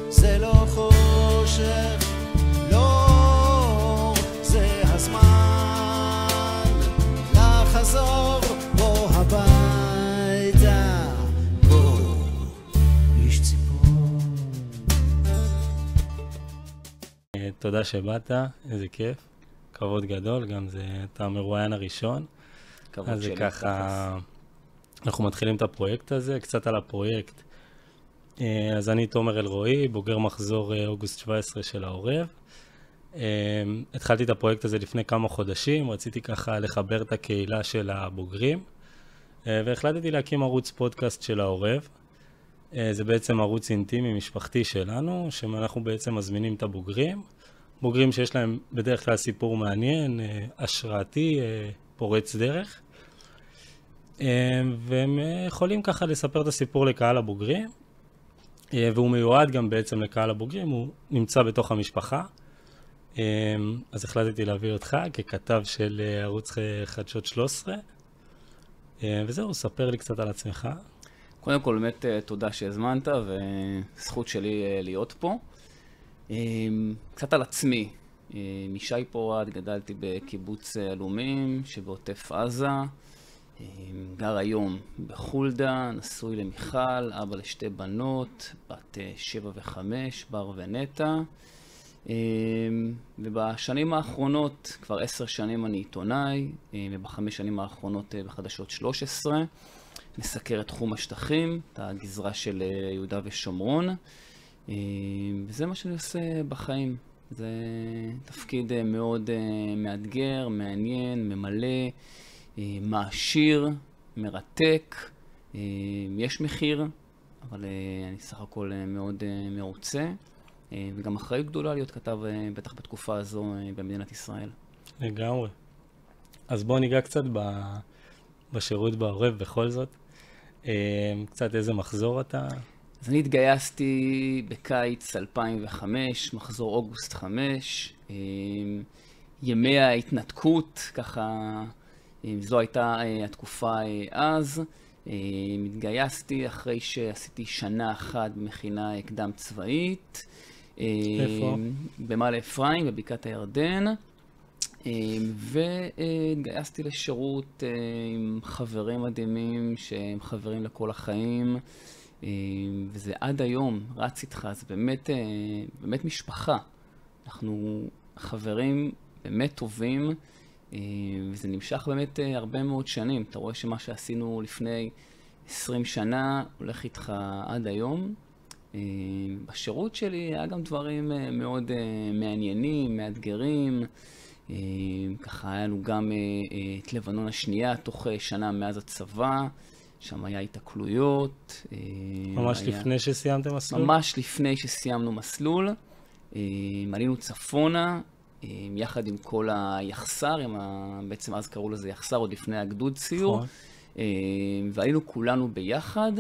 זה לא חושך, לא, זה הזמן לחזור בו הביתה, בו איש ציפור. תודה שבאת, איזה כיף, כבוד גדול, גם זה אתה המרואיין הראשון. כבוד אז שלי. זה ככה, אנחנו מתחילים את הפרויקט הזה, קצת על הפרויקט. אז אני תומר אלרועי, בוגר מחזור אוגוסט 17 של העורב. התחלתי את הפרויקט הזה לפני כמה חודשים, רציתי ככה לחבר את הקהילה של הבוגרים, והחלטתי להקים ערוץ פודקאסט של העורב. זה בעצם ערוץ אינטימי משפחתי שלנו, שאנחנו בעצם מזמינים את הבוגרים, בוגרים שיש להם בדרך כלל סיפור מעניין, השראתי, פורץ דרך, והם יכולים ככה לספר את הסיפור לקהל הבוגרים, והוא מיועד גם בעצם לקהל הבוגרים, הוא נמצא בתוך המשפחה. אז החלטתי להביא אותך ככתב של ערוץ חדשות 13, וזהו, ספר לי קצת על עצמך. קודם כל, באמת תודה שהזמנת, וזכות שלי להיות פה. קצת על עצמי. משי פורד, גדלתי בקיבוץ אלומים שבעוטף עזה. גר היום בחולדה, נשוי למיכל, אבא לשתי בנות, בת 7 ו5, בר ונטע. ובשנים האחרונות, כבר 10 שנים אני עיתונאי, וב5 שנים האחרונות בחדשות 13. מסקר את תחום השטחים, את הגזרה של יהודה ושומרון, וזה מה שאני עושה בחיים. זה תפקיד מאוד מאתגר, מעניין, ממלא, מעשיר, מרתק, יש מחיר, אבל אני סך הכל מאוד מרוצה, וגם אחריות גדולה להיות כתב בטח בתקופה הזו במדינת ישראל. לגמרי. אז בואו ניגע קצת בשירות בעורב בכל זאת. קצת איזה מחזור אתה? אז אני התגייסתי בקיץ 2005, מחזור אוגוסט 5, ימי ההתנתקות, ככה, זו הייתה התקופה אז. התגייסתי אחרי שעשיתי שנה אחת במכינה קדם צבאית. איפה? במעלה אפרים, בבקעת הירדן. והתגייסתי לשירות עם חברים מדהימים שהם חברים לכל החיים, וזה עד היום רץ איתך, זה באמת משפחה. אנחנו חברים באמת טובים, וזה נמשך באמת הרבה מאוד שנים. אתה רואה שמה שעשינו לפני 20 שנה הולך איתך עד היום. בשירות שלי היה גם דברים מאוד מעניינים, מאתגרים. ככה היה לנו גם את לבנון השנייה, תוך שנה מאז הצבא, שם היה התקלויות. ממש לפני שסיימתם מסלול? ממש לפני שסיימנו מסלול. עלינו צפונה, יחד עם כל היחסר, בעצם אז קראו לזה יחסר, עוד לפני הגדוד סיור. ועלינו כולנו ביחד,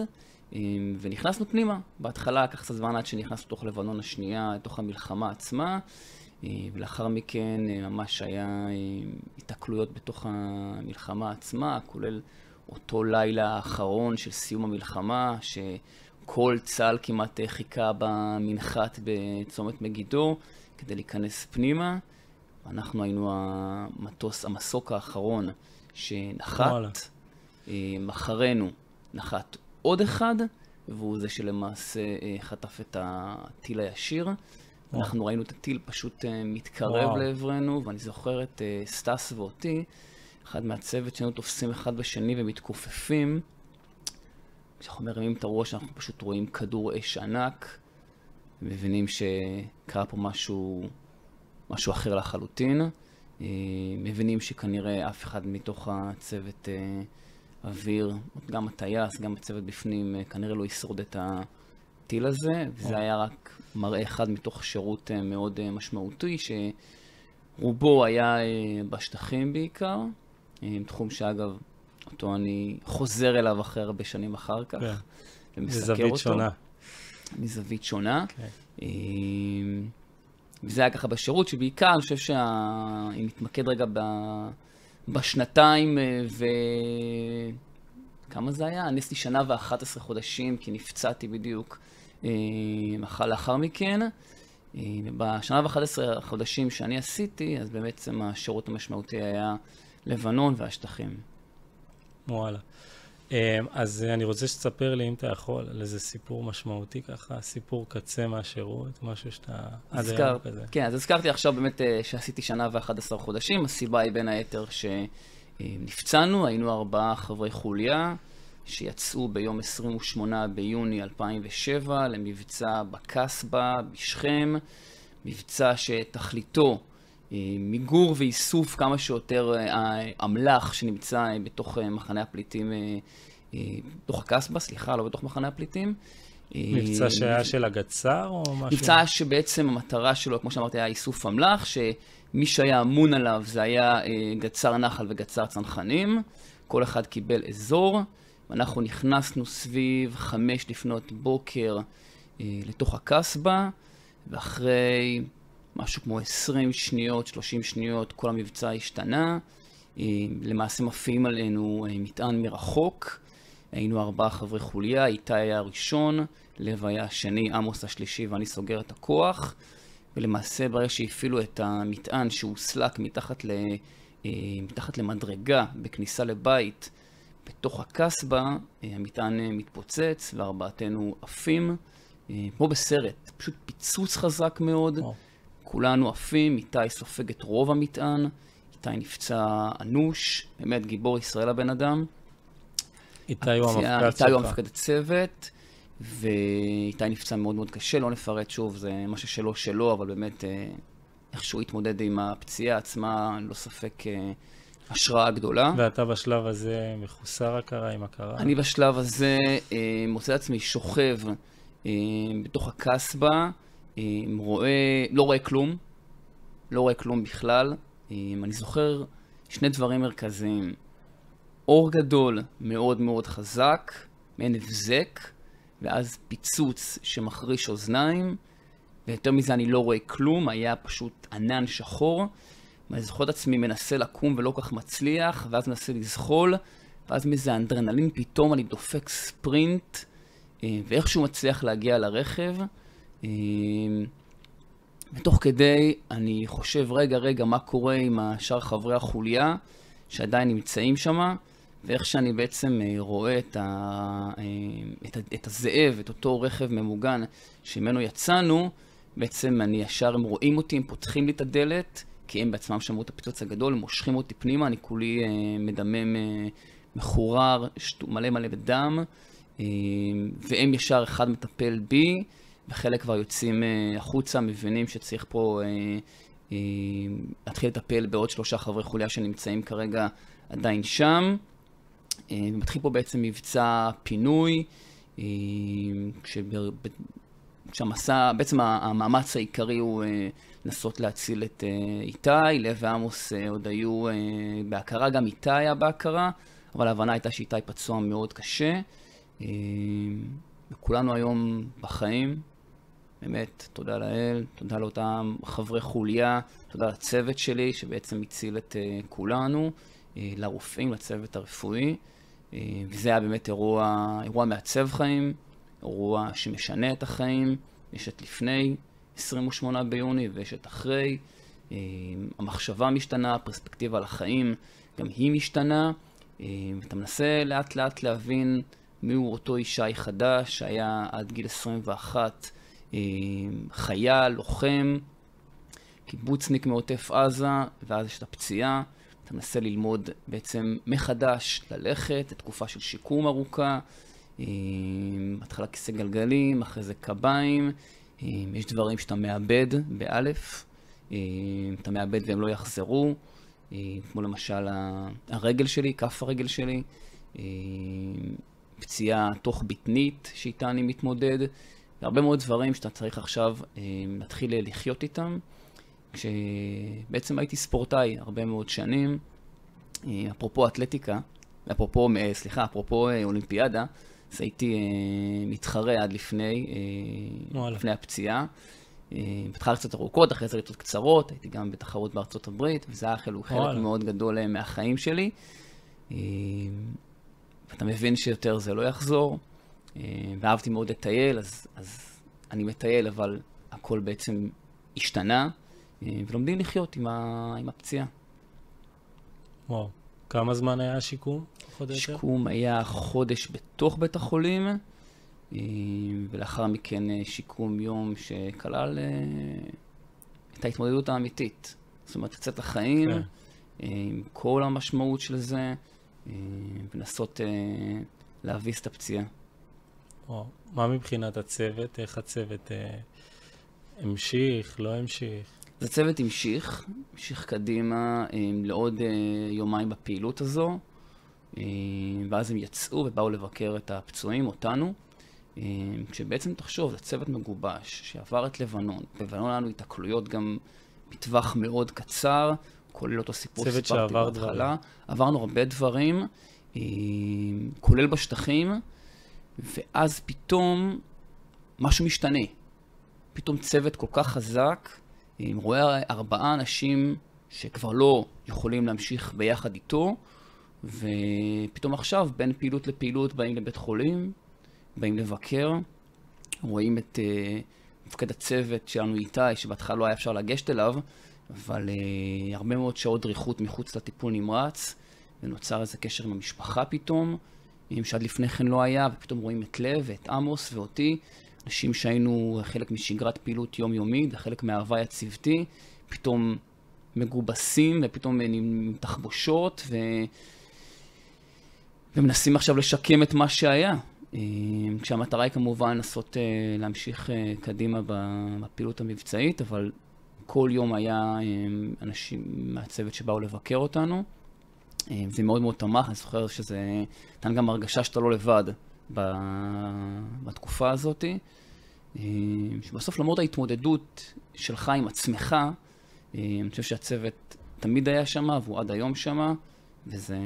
ונכנסנו פנימה. בהתחלה, כך קצת זמן עד שנכנסנו לתוך לבנון השנייה, לתוך המלחמה עצמה. ולאחר מכן ממש היה התקלויות בתוך המלחמה עצמה, כולל אותו לילה האחרון של סיום המלחמה, שכל צה"ל כמעט חיכה במנחת בצומת מגידו כדי להיכנס פנימה. אנחנו היינו המסוק האחרון שנחת, אחרינו נחת עוד אחד, והוא זה שלמעשה חטף את הטיל הישיר. אנחנו ראינו את הטיל פשוט מתקרב לעברנו, ואני זוכר את סטס ואותי, אחד מהצוות שלנו תופסים אחד בשני ומתכופפים. כשאנחנו מרימים את הראש, אנחנו פשוט רואים כדור אש ענק, מבינים שקרה פה משהו אחר לחלוטין. מבינים שכנראה אף אחד מתוך הצוות אוויר, גם הטייס, גם הצוות בפנים, כנראה לא ישרוד את הטיל הזה, וזה היה רק מראה אחד מתוך שירות מאוד משמעותי, שרובו היה בשטחים בעיקר, תחום שאגב, אותו אני חוזר אליו אחרי הרבה שנים אחר כך, ומסקר אותו. מזווית שונה. מזווית שונה. וזה היה ככה בשירות, שבעיקר אני חושב אם נתמקד רגע בשנתיים כמה זה היה? אני עשיתי 1 ו-11 חודשים, כי נפצעתי בדיוק לאחר מכן. בשנה ו-11 חודשים שאני עשיתי, אז בעצם השירות המשמעותי היה לבנון והשטחים. וואלה. אז אני רוצה שתספר לי, אם אתה יכול, על איזה סיפור משמעותי ככה, סיפור קצה מהשירות, משהו שאתה עד היום כזה. כן, אז הזכרתי עכשיו באמת שעשיתי 1 ו-11 חודשים. הסיבה היא בין היתר שנפצענו, היינו 4 חברי חוליה, שיצאו ביום 28 ביוני 2007 למבצע בקסבה, בשכם, מבצע שתכליתו מיגור ואיסוף כמה שיותר אמל"ח שנמצא בתוך מחנה הפליטים, בתוך הקסבה, סליחה, לא בתוך מחנה הפליטים. מבצע שהיה של הגצר או משהו? מבצע שבעצם המטרה שלו, כמו שאמרתי, היה איסוף אמל"ח, שמי שהיה אמון עליו זה היה גצר נחל וגצר צנחנים. כל אחד קיבל אזור, ואנחנו נכנסנו סביב 5 לפנות בוקר לתוך הקסבה, ואחרי משהו כמו 20 שניות, 30 שניות, כל המבצע השתנה. למעשה מפעים עלינו מטען מרחוק. היינו 4 חברי חוליה, איתי היה הראשון, לב היה השני, עמוס השלישי, ואני סוגר את הכוח. ולמעשה ברגע שהפעילו את המטען שהוא סלק מתחת למדרגה בכניסה לבית בתוך הקסבה, המטען מתפוצץ וארבעתנו עפים, כמו בסרט, פשוט פיצוץ חזק מאוד. כולנו עפים, איתי סופג את רוב המטען, איתי נפצע אנוש, באמת גיבור ישראל הבן אדם. איתי הוא המפקד הצוות, ואיתי נפצע מאוד מאוד קשה, לא נפרט שוב, זה משהו שלו, אבל באמת איכשהו התמודד עם הפציעה עצמה, לא ספק השראה גדולה. ואתה בשלב הזה מחוסר הכרה עם הכרה? אני בשלב הזה מוצא עצמי שוכב בתוך הקסבה, לא רואה כלום בכלל. אני זוכר 2 דברים מרכזיים. אור גדול מאוד מאוד חזק, מעין הבזק, ואז פיצוץ שמחריש אוזניים, ויותר מזה אני לא רואה כלום, היה פשוט ענן שחור, ואני זוכר את עצמי מנסה לקום ולא כך מצליח, ואז מנסה לזחול, ואז מזה אנדרנלין פתאום אני דופק ספרינט, ואיכשהו מצליח להגיע לרכב, ותוך כדי אני חושב רגע מה קורה עם השאר חברי החוליה שעדיין נמצאים שם, ואיך שאני בעצם רואה את הזאב, את אותו רכב ממוגן שממנו יצאנו, בעצם הם רואים אותי, הם פותחים לי את הדלת, כי הם בעצמם שמעו את הפיצוץ הגדול, הם מושכים אותי פנימה, אני כולי מדמם מחורר, מלא בדם, והם ישר אחד מטפל בי, וחלק כבר יוצאים החוצה, מבינים שצריך פה להתחיל לטפל בעוד 3 חברי חוליה שנמצאים כרגע עדיין שם. מתחיל פה בעצם מבצע פינוי, בעצם המאמץ העיקרי הוא לנסות להציל את איתי. לב ועמוס עוד היו בהכרה, גם איתי היה בהכרה, אבל ההבנה הייתה שאיתי פצוע מאוד קשה. וכולנו היום בחיים, באמת, תודה לאל, תודה לאותם חברי חוליה, תודה לצוות שלי שבעצם הציל את כולנו, לרופאים, לצוות הרפואי, וזה היה באמת אירוע מעצב חיים, אירוע שמשנה את החיים. יש את לפני 28 ביוני ויש את אחרי, המחשבה משתנה, הפרספקטיבה על החיים גם היא משתנה, ואתה מנסה לאט לאט להבין מיהו אותו ישי חדש שהיה עד גיל 21 חייל, לוחם, קיבוצניק מעוטף עזה, ואז יש את הפציעה. אתה מנסה ללמוד בעצם מחדש ללכת, תקופה של שיקום ארוכה, התחלה כיסא גלגלים, אחרי זה קביים, יש דברים שאתה מאבד באלף, אתה מאבד והם לא יחזרו, כמו למשל הרגל שלי, כף הרגל שלי, פציעה תוך בטנית שאיתה אני מתמודד, והרבה מאוד דברים שאתה צריך עכשיו להתחיל לחיות איתם. כשבעצם הייתי ספורטאי הרבה מאוד שנים, אפרופו אתלטיקה, אפרופו אולימפיאדה, אז הייתי מתחרה עד לפני הפציעה. בתחרות קצת ארוכות, אחרי זה ריצות קצרות, הייתי גם בתחרות בארצות הברית, וזה היה חלק מאוד גדול מהחיים שלי. אתה מבין שיותר זה לא יחזור, ואהבתי מאוד לטייל, אז אני מטייל, אבל הכל בעצם השתנה, ולומדים לחיות עם הפציעה. וואו. כמה זמן היה השיקום? שיקום היה חודש בתוך בית החולים, ולאחר מכן שיקום יום שכלל את ההתמודדות האמיתית. זאת אומרת, לצאת לחיים, עם כל המשמעות של זה, ונסות להביס את הפציעה. וואו. מה מבחינת הצוות? איך הצוות המשיך, לא המשיך? אז הצוות המשיך קדימה לעוד יומיים בפעילות הזו, ואז הם יצאו ובאו לבקר את הפצועים, אותנו, כשבעצם תחשוב, זה צוות מגובש שעבר את לבנון. בלבנון לנו התקלויות גם בטווח מאוד קצר, כולל אותו סיפור שסיפרתי בהתחלה. עברנו הרבה דברים, כולל בשטחים, ואז פתאום משהו משתנה. פתאום צוות כל כך חזק, רואה 4 אנשים שכבר לא יכולים להמשיך ביחד איתו, ופתאום עכשיו בין פעילות לפעילות באים לבית חולים, באים לבקר, רואים את מפקד הצוות שלנו איתי, שבהתחלה לא היה אפשר לגשת אליו, אבל הרבה מאוד שעות דריכות מחוץ לטיפול נמרץ, ונוצר איזה קשר עם המשפחה פתאום, שעד לפני כן לא היה, ופתאום רואים את לב ואת עמוס ואותי, אנשים שהיינו חלק משגרת פעילות יומיומית, חלק מההוואי הצוותי, פתאום מגובסים ופתאום עם תחבושות, ומנסים עכשיו לשקם את מה שהיה. כשהמטרה היא כמובן לנסות להמשיך קדימה בפעילות המבצעית, אבל כל יום היה אנשים מהצוות שבאו לבקר אותנו. זה מאוד מאוד תמך, אני זוכר שזה נתן גם הרגשה שאתה לא לבד בתקופה הזאת. שבסוף למרות ההתמודדות שלך עם עצמך, אני חושב שהצוות תמיד היה שם, והוא עד היום שם, וזה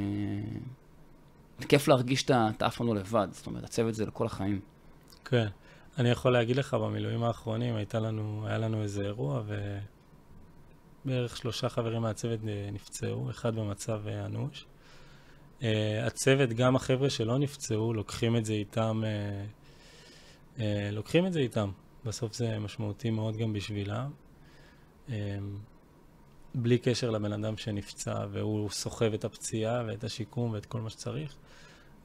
כיף להרגיש שאתה אף פעם לא לבד. זאת אומרת, הצוות זה לכל החיים. כן. אני יכול להגיד לך, במילואים האחרונים היה לנו איזה אירוע, ובערך 3 חברים מהצוות נפצעו, 1 במצב אנוש. הצוות, גם החבר'ה שלא נפצעו, לוקחים את זה איתם. בסוף זה משמעותי מאוד גם בשבילם. בלי קשר לבן אדם שנפצע, והוא סוחב את הפציעה ואת השיקום ואת כל מה שצריך.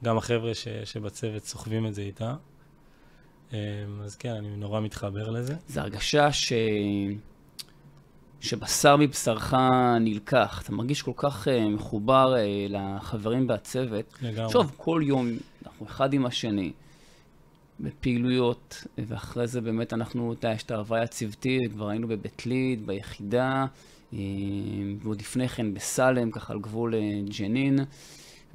גם החבר'ה שבצוות סוחבים את זה איתם. אז כן, אני נורא מתחבר לזה. זה הרגשה שבשר מבשרך נלקח. אתה מרגיש כל כך מחובר לחברים והצוות. לגמרי. שוב, כל יום אנחנו אחד עם השני בפעילויות, ואחרי זה באמת יש את ההוואי הצוותי, כבר היינו בבית ליד, ביחידה, ועוד לפני כן בסלם, ככה על גבול ג'נין.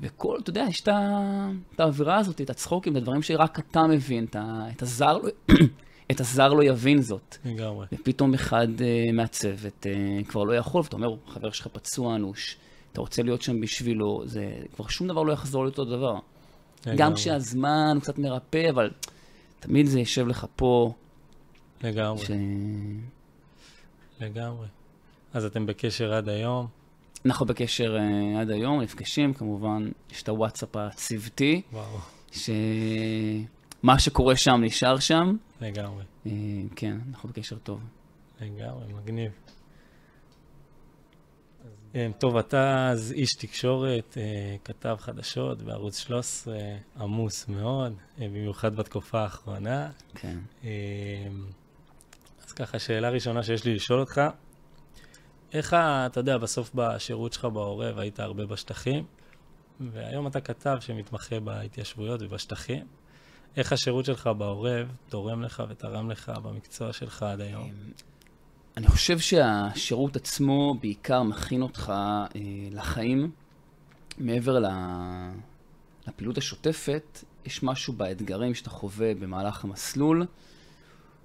וכל, אתה יודע, יש את האווירה הזאת, את הצחוקים, את הדברים שרק אתה מבין, את הזר לא יבין זאת. לגמרי. ופתאום אחד מהצוות כבר לא יכול, ואתה אומר, חבר שלך פצוע אנוש, אתה רוצה להיות שם בשבילו, כבר שום דבר לא יחזור לאותו דבר. לגמרי. גם כשהזמן הוא קצת מרפא, אבל תמיד זה יישב לך פה. לגמרי. לגמרי. אז אתם בקשר עד היום? אנחנו בקשר עד היום, נפגשים, כמובן, יש את הוואטסאפ הצוותי. וואו. מה שקורה שם נשאר שם. לגמרי. כן, אנחנו בקשר טוב. לגמרי, מגניב. טוב, אתה אז איש תקשורת, כתב חדשות בערוץ 13, עמוס מאוד, במיוחד בתקופה האחרונה. כן. אז ככה, שאלה ראשונה שיש לי לשאול אותך, איך אתה יודע, בסוף בשירות שלך בעורב היית הרבה בשטחים, והיום אתה כתב שמתמחה בהתיישבויות ובשטחים. איך השירות שלך בעורב תורם לך ותרם לך במקצוע שלך עד היום? אני חושב שהשירות עצמו בעיקר מכין אותך לחיים. מעבר לפעילות השוטפת, יש משהו באתגרים שאתה חווה במהלך המסלול,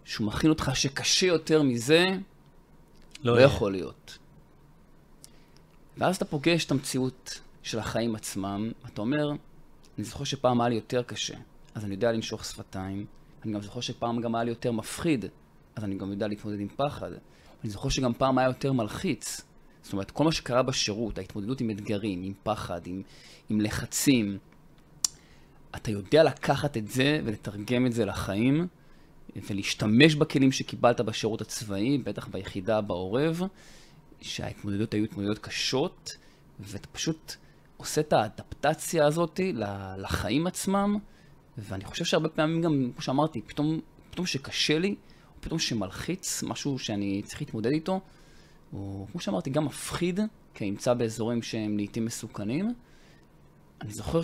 שהוא מכין אותך שקשה יותר מזה, לא יכול להיות. ואז אתה פוגש את המציאות של החיים עצמם, אתה אומר, אני זוכר שפעם היה לי יותר קשה, אז אני יודע לנשוך שפתיים, אני גם זוכר שפעם גם היה לי יותר מפחיד, אז אני גם יודע להתמודד עם פחד. אני זוכר שגם פעם היה יותר מלחיץ. זאת אומרת, כל מה שקרה בשירות, ההתמודדות עם אתגרים, עם פחד, עם לחצים, אתה יודע לקחת את זה ולתרגם את זה לחיים, ולהשתמש בכלים שקיבלת בשירות הצבאי, בטח ביחידה בעורב, שההתמודדות היו התמודדות קשות, ואתה פשוט עושה את האדפטציה הזאת לחיים עצמם, ואני חושב שהרבה פעמים גם, כמו שאמרתי, פתאום שקשה לי, או פתאום שמלחיץ, משהו שאני צריך להתמודד איתו, או כמו שאמרתי, גם מפחיד, כי נמצא באזורים שהם לעתים מסוכנים. אני זוכר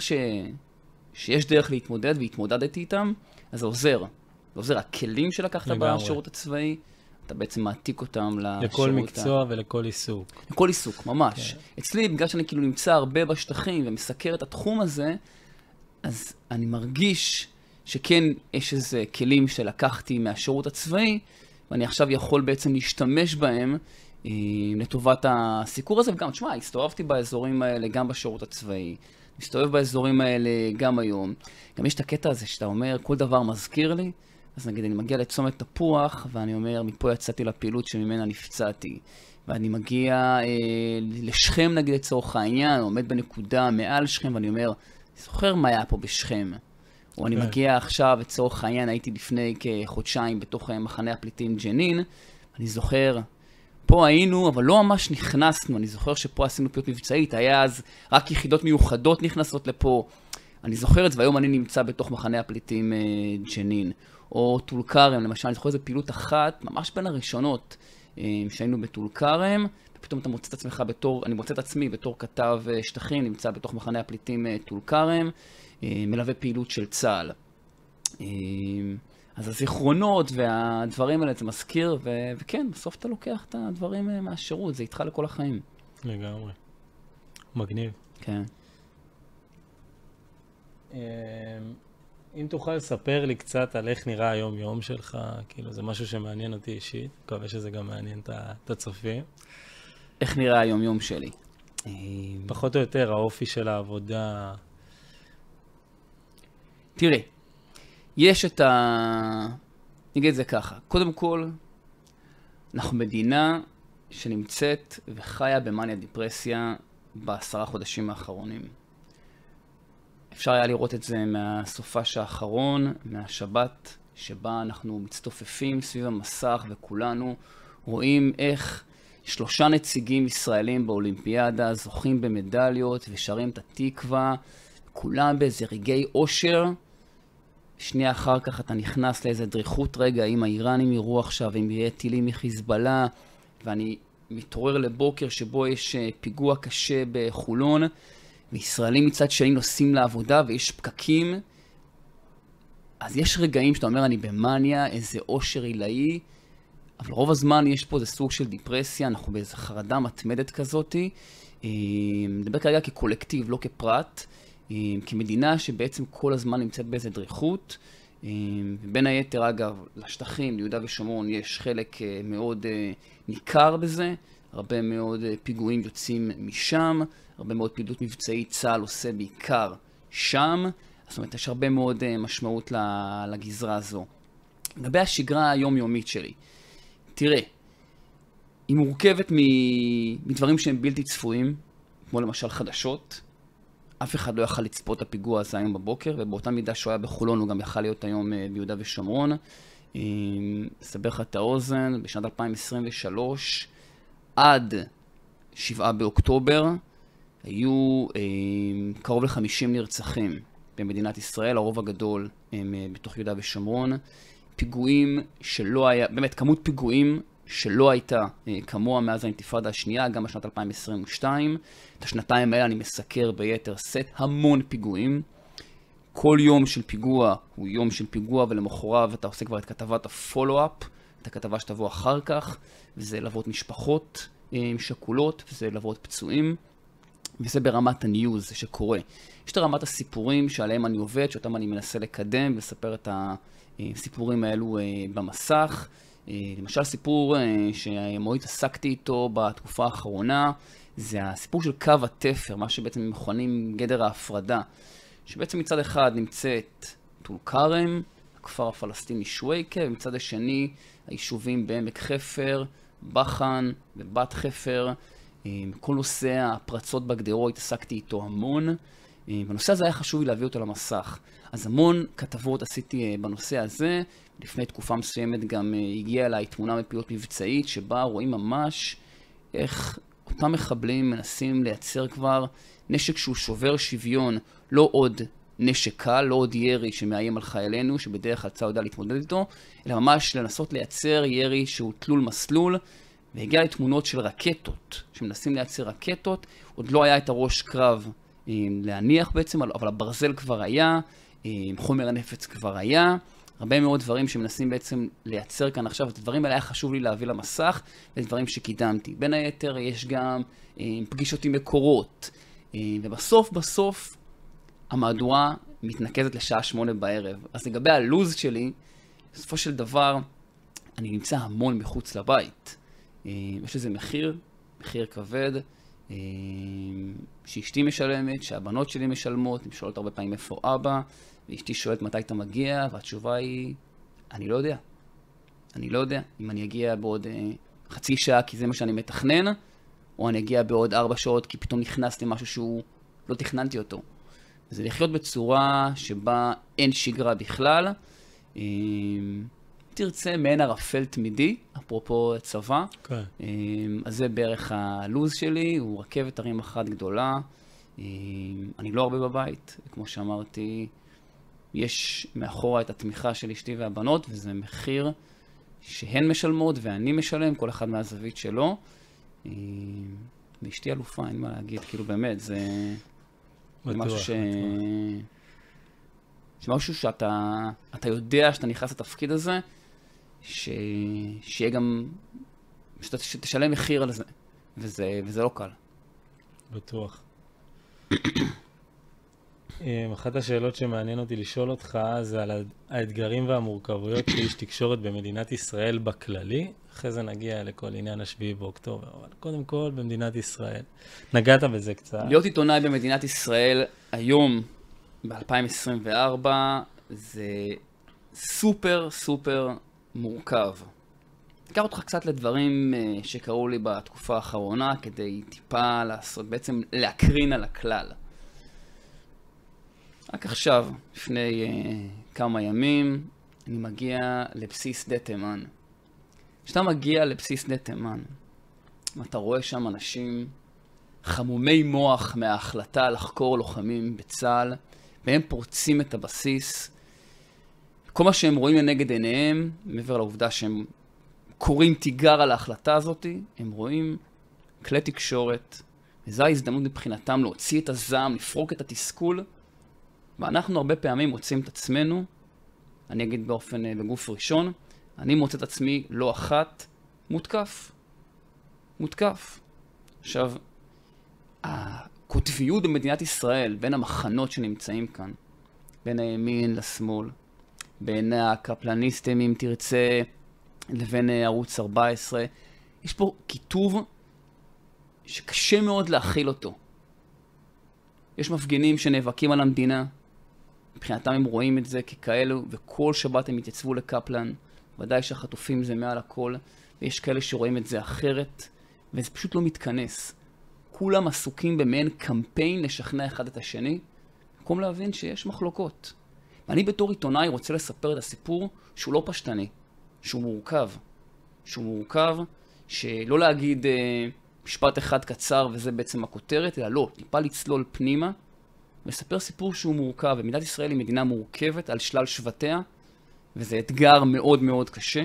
שיש דרך להתמודד, והתמודדתי איתם, אז זה עוזר. זה עוזר, הכלים שלקחת בשירות הצבאי, אתה בעצם מעתיק אותם לשירות. לכל מקצוע ולכל עיסוק. לכל עיסוק, ממש. אצלי, בגלל שאני כאילו נמצא הרבה בשטחים ומסקר את התחום הזה, אז אני מרגיש שכן יש איזה כלים שלקחתי מהשירות הצבאי, ואני עכשיו יכול בעצם להשתמש בהם לטובת הסיקור הזה, וגם, תשמע, הסתובבתי באזורים האלה גם בשירות הצבאי, מסתובב באזורים האלה גם היום. גם יש את הקטע הזה שאתה אומר, כל דבר מזכיר לי, אז נגיד אני מגיע לצומת תפוח, ואני אומר, מפה יצאתי לפעילות שממנה נפצעתי. ואני מגיע לשכם נגיד לצורך העניין, עומד בנקודה מעל שכם, ואני אומר, אני זוכר מה היה פה בשכם. או אני מגיע עכשיו, לצורך העניין, הייתי לפני כחודשיים בתוך מחנה הפליטים ג'נין, אני זוכר, פה היינו, אבל לא ממש נכנסנו, אני זוכר שפה עשינו פעילות מבצעית, היה אז רק יחידות מיוחדות נכנסות לפה, אני זוכר את זה, והיום אני נמצא בתוך מחנה הפליטים ג'נין. או טול כרם, למשל, אני זוכר איזו פעילות אחת, ממש בין הראשונות שהיינו בטול כרם, ופתאום אתה מוצא את עצמך אני מוצא את עצמי בתור כתב שטחים, נמצא בתוך מחנה הפליטים טול כרם, מלווה פעילות של צה"ל. אז הזיכרונות והדברים האלה זה מזכיר, וכן, בסוף אתה לוקח את הדברים מהשירות, זה איתך לכל החיים. לגמרי. מגניב. כן. אם תוכל לספר לי קצת על איך נראה היום-יום שלך, כאילו זה משהו שמעניין אותי אישית, מקווה שזה גם מעניין את הצופים. איך נראה היום-יום שלי? פחות או יותר, האופי של העבודה. תראה, יש נגיד את זה ככה, קודם כל, אנחנו מדינה שנמצאת וחיה במאניה דיפרסיה ב10 חודשים האחרונים. אפשר היה לראות את זה מהסופש האחרון, מהשבת, שבה אנחנו מצטופפים סביב המסך וכולנו רואים איך 3 נציגים ישראלים באולימפיאדה זוכים במדליות ושרים את התקווה, כולם באיזה רגעי אושר. שנייה אחר כך אתה נכנס לאיזה דריכות רגע, אם האיראנים יראו עכשיו, אם יהיה טילים מחיזבאללה, ואני מתעורר לבוקר שבו יש פיגוע קשה בחולון, וישראלים מצד שני נוסעים לעבודה ויש פקקים, אז יש רגעים שאתה אומר אני במאניה, איזה אושר עילאי, אבל רוב הזמן יש פה איזה סוג של דיפרסיה, אנחנו באיזו חרדה מתמדת כזאת, מדבר כרגע כקולקטיב, לא כפרט, כמדינה שבעצם כל הזמן נמצאת באיזה דריכות, ובין היתר אגב לשטחים, ליהודה ושומרון יש חלק מאוד ניכר בזה, הרבה מאוד פיגועים יוצאים משם, הרבה מאוד פעילות מבצעית צה"ל עושה בעיקר שם, זאת אומרת יש הרבה מאוד משמעות לגזרה הזו. לגבי השגרה היומיומית שלי, תראה, היא מורכבת מדברים שהם בלתי צפויים, כמו למשל חדשות, אף אחד לא יכל לצפות את הפיגוע הזה היום בבוקר, ובאותה מידה שהוא היה בחולון הוא גם יכל להיות היום ביהודה ושומרון. אסבר לך את האוזן, בשנת 2023, עד 7 באוקטובר, היו קרוב ל-50 נרצחים במדינת ישראל, הרוב הגדול הם בתוך יהודה ושומרון. פיגועים שלא היה, באמת כמות פיגועים שלא הייתה כמוה מאז האינתיפאדה השנייה, גם בשנת 2022. את השנתיים האלה אני מסקר ביתר סט המון פיגועים. כל יום של פיגוע הוא יום של פיגוע, ולמחרת אתה עושה כבר את כתבת הפולו-אפ, את הכתבה שתבוא אחר כך, וזה ללוות משפחות שכולות, וזה ללוות פצועים, וזה ברמת הניוז שקורה. יש את רמת הסיפורים שעליהם אני עובד, שאותם אני מנסה לקדם ולספר את הסיפורים האלו במסך. למשל סיפור שמאוד התעסקתי איתו בתקופה האחרונה, זה הסיפור של קו התפר, מה שבעצם מכונים גדר ההפרדה, שבעצם מצד אחד נמצאת טול כרם, הכפר הפלסטיני שוואיקה, ומצד השני היישובים בעמק חפר, בחן ובת חפר. כל נושא הפרצות בגדרות התעסקתי איתו המון, בנושא הזה היה חשוב לי להביא אותו למסך. אז המון כתבות עשיתי בנושא הזה. לפני תקופה מסוימת גם הגיעה אליי תמונה מפעילות מבצעית, שבה רואים ממש איך אותם מחבלים מנסים לייצר כבר נשק שהוא שובר שוויון, לא עוד נשק קל, לא עוד ירי שמאיים על חיילינו, שבדרך כלל צה"ל יודע להתמודד איתו, אלא ממש לנסות לייצר ירי שהוא תלול מסלול, והגיע לתמונות של רקטות, שמנסים לייצר רקטות, עוד לא היה את הראש קרב להניח בעצם, אבל הברזל כבר היה, חומר הנפץ כבר היה, הרבה מאוד דברים שמנסים בעצם לייצר כאן עכשיו, את הדברים האלה היה חשוב לי להביא למסך, ואת דברים שקידמתי. בין היתר יש גם פגישות עם מקורות, ובסוף המהדורה מתנקזת לשעה 8 בערב. אז לגבי הלוז שלי, בסופו של דבר, אני נמצא המון מחוץ לבית. יש לזה מחיר כבד, שאשתי משלמת, שהבנות שלי משלמות, אני שואלת הרבה פעמים איפה אבא, ואשתי שואלת מתי אתה מגיע, והתשובה היא, אני לא יודע. אני לא יודע אם אני אגיע בעוד חצי שעה כי זה מה שאני מתכנן, או אני אגיע בעוד 4 שעות כי פתאום נכנס למשהו שהוא לא תכננתי אותו. זה לחיות בצורה שבה אין שגרה בכלל. תרצה מעין ערפל תמידי, אפרופו צבא. Okay. אז זה בערך הלוז שלי, הוא רכבת הרים אחת גדולה. אני לא הרבה בבית, כמו שאמרתי, יש מאחורה את התמיכה של אשתי והבנות, וזה מחיר שהן משלמות ואני משלם, כל אחד מהזווית שלו. ואשתי אלופה, אין מה להגיד, כאילו באמת, זה משהו משהו שאתה יודע שאתה נכנס לתפקיד הזה, שיהיה גם, שתשלם מחיר על זה, וזה לא קל. בטוח. אחת השאלות שמעניין אותי לשאול אותך זה על האתגרים והמורכבויות כאיש תקשורת במדינת ישראל בכללי. אחרי זה נגיע לכל עניין השביעי באוקטובר, אבל קודם כל במדינת ישראל. נגעת בזה קצת. להיות עיתונאי במדינת ישראל היום, ב-2024, זה סופר מורכב. אקח אותך קצת לדברים שקראו לי בתקופה האחרונה, כדי טיפה לעשות, בעצם להקרין על הכלל. רק עכשיו, לפני כמה ימים, אני מגיע לבסיס שדה תימן. כשאתה מגיע לבסיס שדה תימן, אתה רואה שם אנשים חמומי מוח מההחלטה לחקור לוחמים בצה"ל, והם פורצים את הבסיס. כל מה שהם רואים לנגד עיניהם, מעבר לעובדה שהם קוראים תיגר על ההחלטה הזאת, הם רואים כלי תקשורת, וזו ההזדמנות מבחינתם להוציא את הזעם, לפרוק את התסכול, ואנחנו הרבה פעמים מוצאים את עצמנו, אני אגיד בגוף ראשון, אני מוצא את עצמי לא אחת מותקף. עכשיו, הקוטביות במדינת ישראל, בין המחנות שנמצאים כאן, בין הימין לשמאל, בין הקפלניסטים, אם תרצה, לבין ערוץ 14, יש פה כיתוב שקשה מאוד להכיל אותו. יש מפגינים שנאבקים על המדינה, מבחינתם הם רואים את זה ככאלו, וכל שבת הם יתייצבו לקפלן, ודאי שהחטופים זה מעל הכל, ויש כאלה שרואים את זה אחרת, וזה פשוט לא מתכנס. כולם עסוקים במעין קמפיין לשכנע אחד את השני, במקום להבין שיש מחלוקות. ואני בתור עיתונאי רוצה לספר את הסיפור שהוא לא פשטני, שהוא מורכב, שלא להגיד משפט אחד קצר וזה בעצם הכותרת, אלא לא, טיפה לצלול פנימה, ולספר סיפור שהוא מורכב. ומדינת ישראל היא מדינה מורכבת על שלל שבטיה, וזה אתגר מאוד מאוד קשה.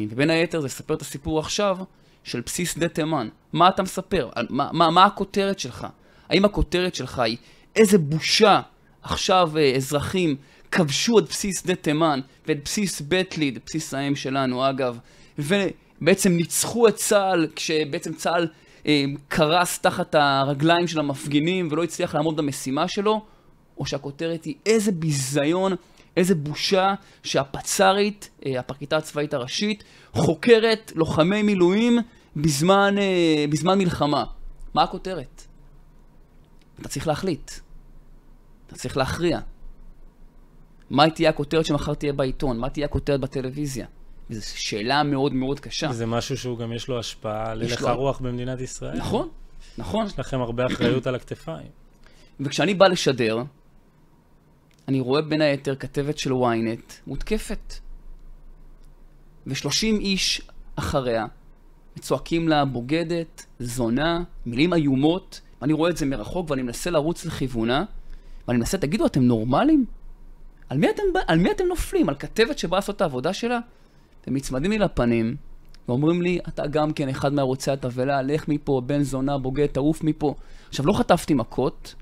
ובין היתר זה לספר את הסיפור עכשיו של בסיס שדה תימן. מה אתה מספר? מה הכותרת שלך? האם הכותרת שלך היא איזה בושה עכשיו אזרחים כבשו את בסיס שדה תימן ואת בסיס בית ליד, בסיס האם שלנו אגב, ובעצם ניצחו את צה"ל כשבעצם צה"ל קרס תחת הרגליים של המפגינים ולא הצליח לעמוד במשימה שלו, או שהכותרת היא איזה ביזיון, איזה בושה שהפצ"רית, הפרקליטה הצבאית הראשית, חוקרת לוחמי מילואים בזמן מלחמה. מה הכותרת? אתה צריך להחליט. אתה צריך להכריע. מה תהיה הכותרת שמחר תהיה בעיתון? מה תהיה הכותרת בטלוויזיה? וזו שאלה מאוד מאוד קשה. זה משהו שהוא גם יש לו השפעה ללך הרוח במדינת ישראל. נכון. יש לכם הרבה אחריות על הכתפיים. וכשאני בא לשדר, אני רואה בין היתר כתבת של ynet מותקפת. ו30 איש אחריה צועקים לה בוגדת, זונה, מילים איומות, ואני רואה את זה מרחוק ואני מנסה לרוץ לכיוונה, ואני מנסה, תגידו, אתם נורמלים? על מי אתם נופלים? על כתבת שבאה לעשות את העבודה שלה? אתם מצמדים לי לפנים, ואומרים לי, אתה גם כן אחד מערוצי התבלה, לך מפה, בן זונה, בוגד, תעוף מפה. עכשיו, לא חטפתי מכות,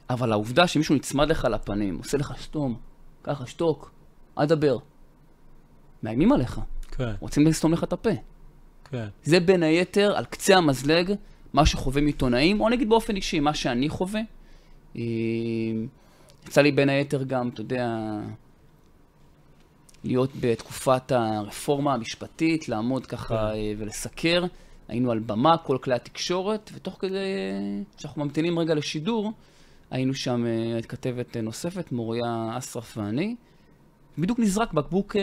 אבל העובדה שמישהו נצמד לך לפנים, עושה לך שתום, ככה, שתוק, אל דבר. מאיימים עליך. כן. רוצים לסתום לך את הפה. כן. זה בין היתר, על קצה המזלג, מה שחווים עיתונאים, או נגיד באופן אישי, מה שאני חווה. יצא לי בין היתר גם, אתה יודע, להיות בתקופת הרפורמה המשפטית, לעמוד ככה ולסקר. היינו על במה, כל כלי התקשורת, ותוך כדי שאנחנו ממתינים רגע לשידור, היינו שם כתבת נוספת, מוריה אסרף ואני. בדיוק נזרק בקבוק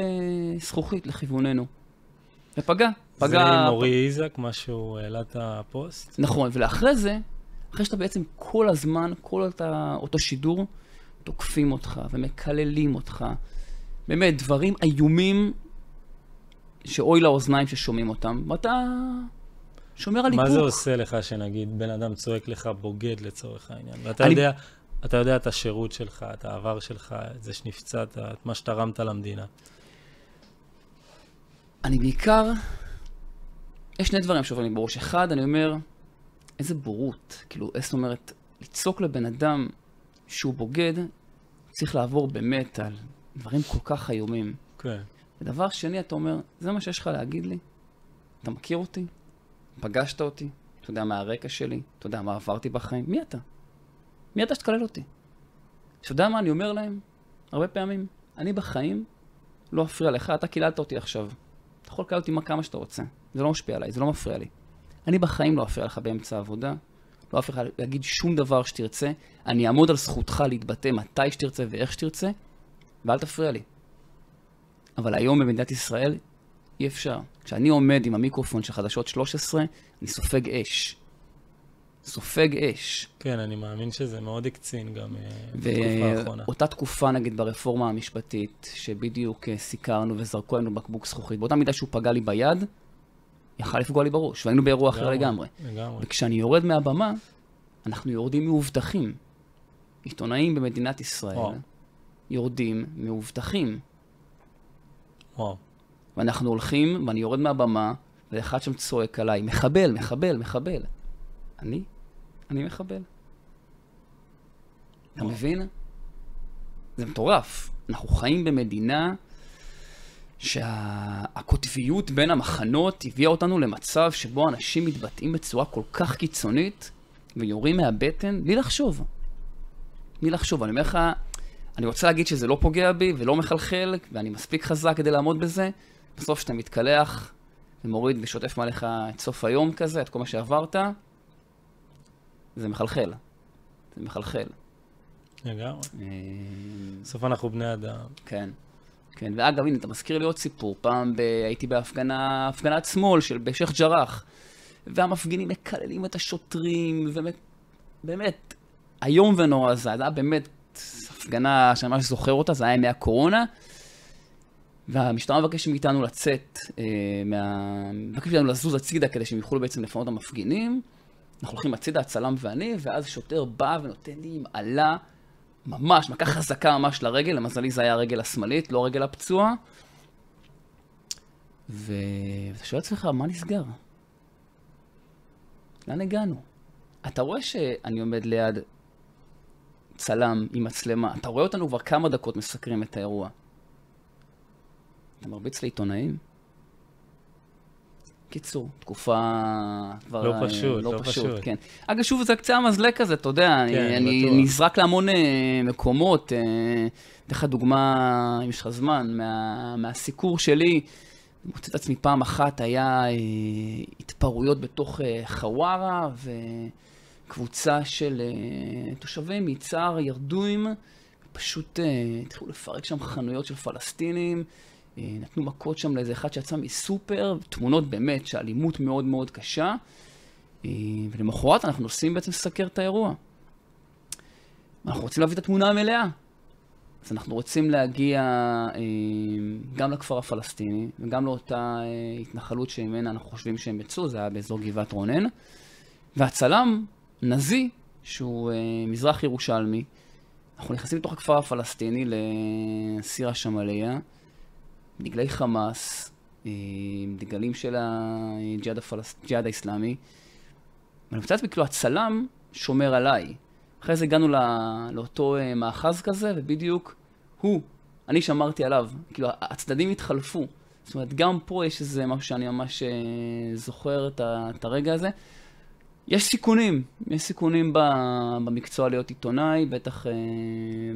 זכוכית לכיווננו. ופגע. זה עם מורי איזק, משהו העלה את הפוסט? נכון, ולאחרי זה, אחרי שאתה בעצם כל הזמן, כל אותו שידור, תוקפים אותך ומקללים אותך. באמת, דברים איומים שאוי לאוזניים ששומעים אותם, ואתה שומר על איפוק. מה זה עושה לך שנגיד בן אדם צועק לך בוגד לצורך העניין? ואתה יודע את השירות שלך, את העבר שלך, את זה שנפצעת, את מה שתרמת למדינה. אני בעיקר, יש שני דברים שעוברים לי בראש. אחד, אני אומר, איזה בורות. כאילו, זאת אומרת, לצעוק לבן אדם שהוא בוגד, צריך לעבור באמת על דברים כל כך איומים. כן. ודבר שני, אתה אומר, זה מה שיש לך להגיד לי? אתה מכיר אותי? פגשת אותי? אתה יודע מה הרקע שלי? אתה יודע מה עברתי בחיים? מי אתה? מי אתה שתקלל אותי? אתה יודע מה אני אומר להם? הרבה פעמים, אני בחיים לא אפריע לך, אתה קיללת אותי עכשיו. אתה יכול לקלל אותי כמה שאתה רוצה. זה לא משפיע עליי, זה לא מפריע לי. אני בחיים לא אפריע לך באמצע העבודה, לא אפריע לך להגיד שום דבר שתרצה, אני אעמוד על זכותך להתבטא מתי שתרצה ואיך שתרצה, ואל תפריע לי. אבל היום במדינת ישראל אי אפשר. כשאני עומד עם המיקרופון של חדשות 13, אני סופג אש. סופג אש. כן, אני מאמין שזה מאוד הקצין גם בתקופה האחרונה. ואותה תקופה, נגיד, ברפורמה המשפטית, שבדיוק סיקרנו וזרקו לנו בקבוק זכוכית, באותה מידה שהוא פגע לי ביד, יכל לפגוע לי בראש, והיינו באירוע אחר לגמרי. וכשאני יורד מהבמה, אנחנו יורדים מאובטחים. עיתונאים במדינת ישראל יורדים מאובטחים. וואו. ואנחנו הולכים, ואני יורד מהבמה, ואחד שם צועק עליי, מחבל, מחבל, מחבל. אני מחבל. אתה מבין? זה מטורף. אנחנו חיים במדינה שהקוטביות בין המחנות הביאה אותנו למצב שבו אנשים מתבטאים בצורה כל כך קיצונית ויורים מהבטן בלי לחשוב. בלי לחשוב. אני אומר לך, אני רוצה להגיד שזה לא פוגע בי ולא מחלחל, ואני מספיק חזק כדי לעמוד בזה. בסוף שאתה מתקלח ומוריד ושוטף מעליך את סוף היום כזה, את כל מה שעברת, זה מחלחל. זה מחלחל. לגמרי. בסוף אנחנו בני אדם. כן. כן, ואגב, הנה, אתה מזכיר לי עוד סיפור. פעם הייתי בהפגנת שמאל בשייח' ג'ראח, והמפגינים מקללים את השוטרים, ובאמת, היום ונורא זה היה באמת הפגנה שאני ממש זוכר אותה, זה היה ימי הקורונה, והמשטרה מבקש מאיתנו לצאת, מבקש מאיתנו לזוז הצידה כדי שהם יוכלו בעצם לפנות המפגינים. אנחנו הולכים הצידה, הצלם ואני, ואז שוטר בא ונותן לי עם עלה, ממש, מכה חזקה ממש לרגל, למזלי זה היה הרגל השמאלית, לא רגל הפצוע. ואתה שואל אצלך, מה נסגר? לאן הגענו? אתה רואה שאני עומד ליד צלם עם מצלמה, אתה רואה אותנו כבר כמה דקות מסקרים את האירוע. אתה מרביץ לעיתונאים? קיצור, תקופה כבר לא פשוט, לא פשוט. כן. אגב, שוב, זה קצה המזלג כזה, אתה יודע, אני נזרק להמון מקומות, דרך הדוגמה, אם יש לך זמן, מהסיקור שלי, מוצא את עצמי פעם אחת, היה התפרעויות בתוך חווארה, וקבוצה של תושבי מיצר ירדו עם, פשוט התחילו לפרק שם חנויות של פלסטינים, נתנו מכות שם לאיזה אחד שיצא מסופר, תמונות באמת שהאלימות מאוד מאוד קשה, ולמחרת אנחנו עושים בעצם לסקר את האירוע. אנחנו רוצים להביא את התמונה המלאה. אז אנחנו רוצים להגיע גם לכפר הפלסטיני, וגם לאותה התנחלות שממנה אנחנו חושבים שהם יצאו, זה היה באזור גבעת רונן. והצלם, נזי, שהוא מזרח ירושלמי, אנחנו נכנסים לתוך הכפר הפלסטיני לסיר השמליה, דגלי חמאס, דגלים של הג'יהאד האסלאמי, ואני מצטט בכאילו הצלם שומר עליי. אחרי זה הגענו לאותו מאחז כזה, ובדיוק אני שמרתי עליו. כאילו, הצדדים התחלפו. זאת אומרת, גם פה יש איזה משהו שאני ממש זוכר את הרגע הזה. יש סיכונים במקצוע להיות עיתונאי, בטח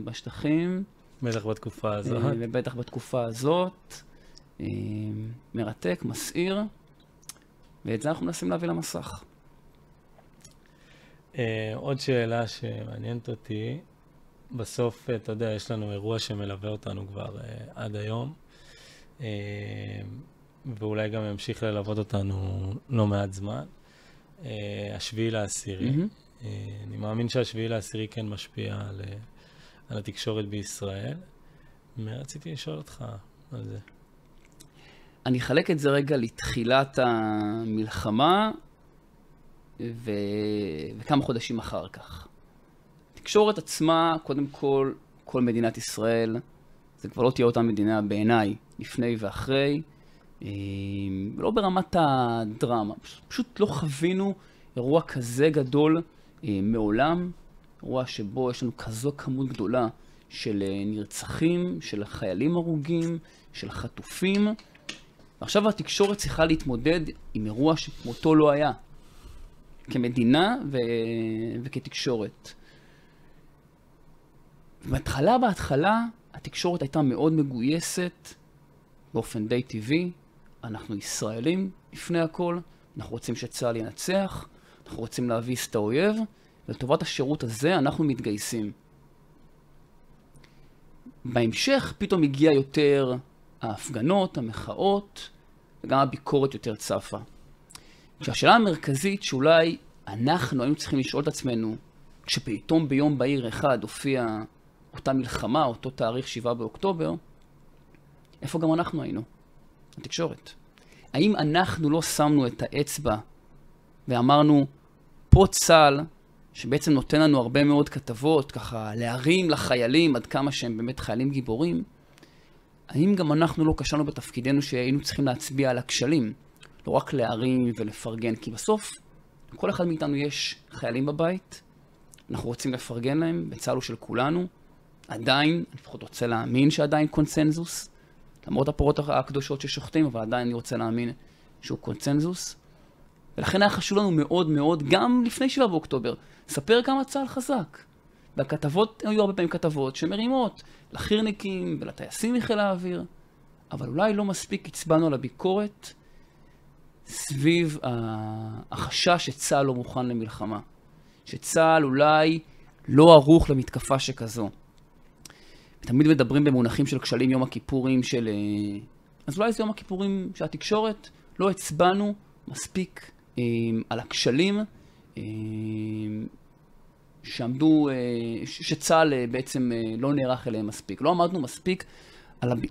בשטחים. בטח בתקופה הזאת. ובטח בתקופה הזאת. מרתק, מסעיר, ואת זה אנחנו מנסים להביא למסך. עוד שאלה שמעניינת אותי, בסוף, אתה יודע, יש לנו אירוע שמלווה אותנו כבר עד היום, ואולי גם ימשיך ללוות אותנו לא מעט זמן. השביעי לעשירי. אני מאמין שהשביעי לעשירי כן משפיע על התקשורת בישראל. רציתי לשאול אותך על זה. אני אחלק את זה רגע לתחילת המלחמה וכמה חודשים אחר כך. התקשורת עצמה, קודם כל מדינת ישראל, זה כבר לא תהיה אותה מדינה בעיניי, לפני ואחרי, לא ברמת הדרמה. פשוט לא חווינו אירוע כזה גדול מעולם, אירוע שבו יש לנו כזו כמות גדולה של נרצחים, של חיילים הרוגים, של חטופים, ועכשיו התקשורת צריכה להתמודד עם אירוע שכמותו לא היה, כמדינה וכתקשורת. בהתחלה, התקשורת הייתה מאוד מגויסת, באופן די טבעי. אנחנו ישראלים לפני הכל, אנחנו רוצים שצה"ל ינצח, אנחנו רוצים להביס את האויב, ולטובת השירות הזה אנחנו מתגייסים. בהמשך פתאום הגיע יותר ההפגנות, המחאות, וגם הביקורת יותר צפה. כשהשאלה המרכזית שאולי אנחנו היינו צריכים לשאול את עצמנו, כשפתאום ביום בהיר אחד הופיע אותה מלחמה, אותו תאריך 7 באוקטובר, איפה גם אנחנו היינו? התקשורת. האם אנחנו לא שמנו את האצבע ואמרנו, פה צה"ל, שבעצם נותן לנו הרבה מאוד כתבות, ככה להרים לחיילים עד כמה שהם באמת חיילים גיבורים, האם גם אנחנו לא כשלנו בתפקידנו שהיינו צריכים להצביע על הכשלים, לא רק להרים ולפרגן, כי בסוף כל אחד מאיתנו יש חיילים בבית, אנחנו רוצים לפרגן להם, בצה"ל הוא של כולנו, עדיין, אני לפחות רוצה להאמין שעדיין קונצנזוס, למרות הפרות הקדושות ששוחטים, אבל עדיין אני רוצה להאמין שהוא קונצנזוס, ולכן היה חשוב לנו מאוד מאוד, גם לפני 7 באוקטובר, ספר כמה צה"ל חזק. והכתבות, היו הרבה פעמים כתבות שמרימות לחירניקים ולטייסים מחיל האוויר, אבל אולי לא מספיק הצבענו על הביקורת סביב החשש שצה"ל לא מוכן למלחמה. שצה"ל אולי לא ערוך למתקפה שכזו. תמיד מדברים במונחים של כשלים יום הכיפורים של... אז אולי זה יום הכיפורים שהתקשורת לא הצבענו מספיק על הכשלים שעמדו, שצה"ל בעצם לא נערך אליהם מספיק. לא עמדנו מספיק,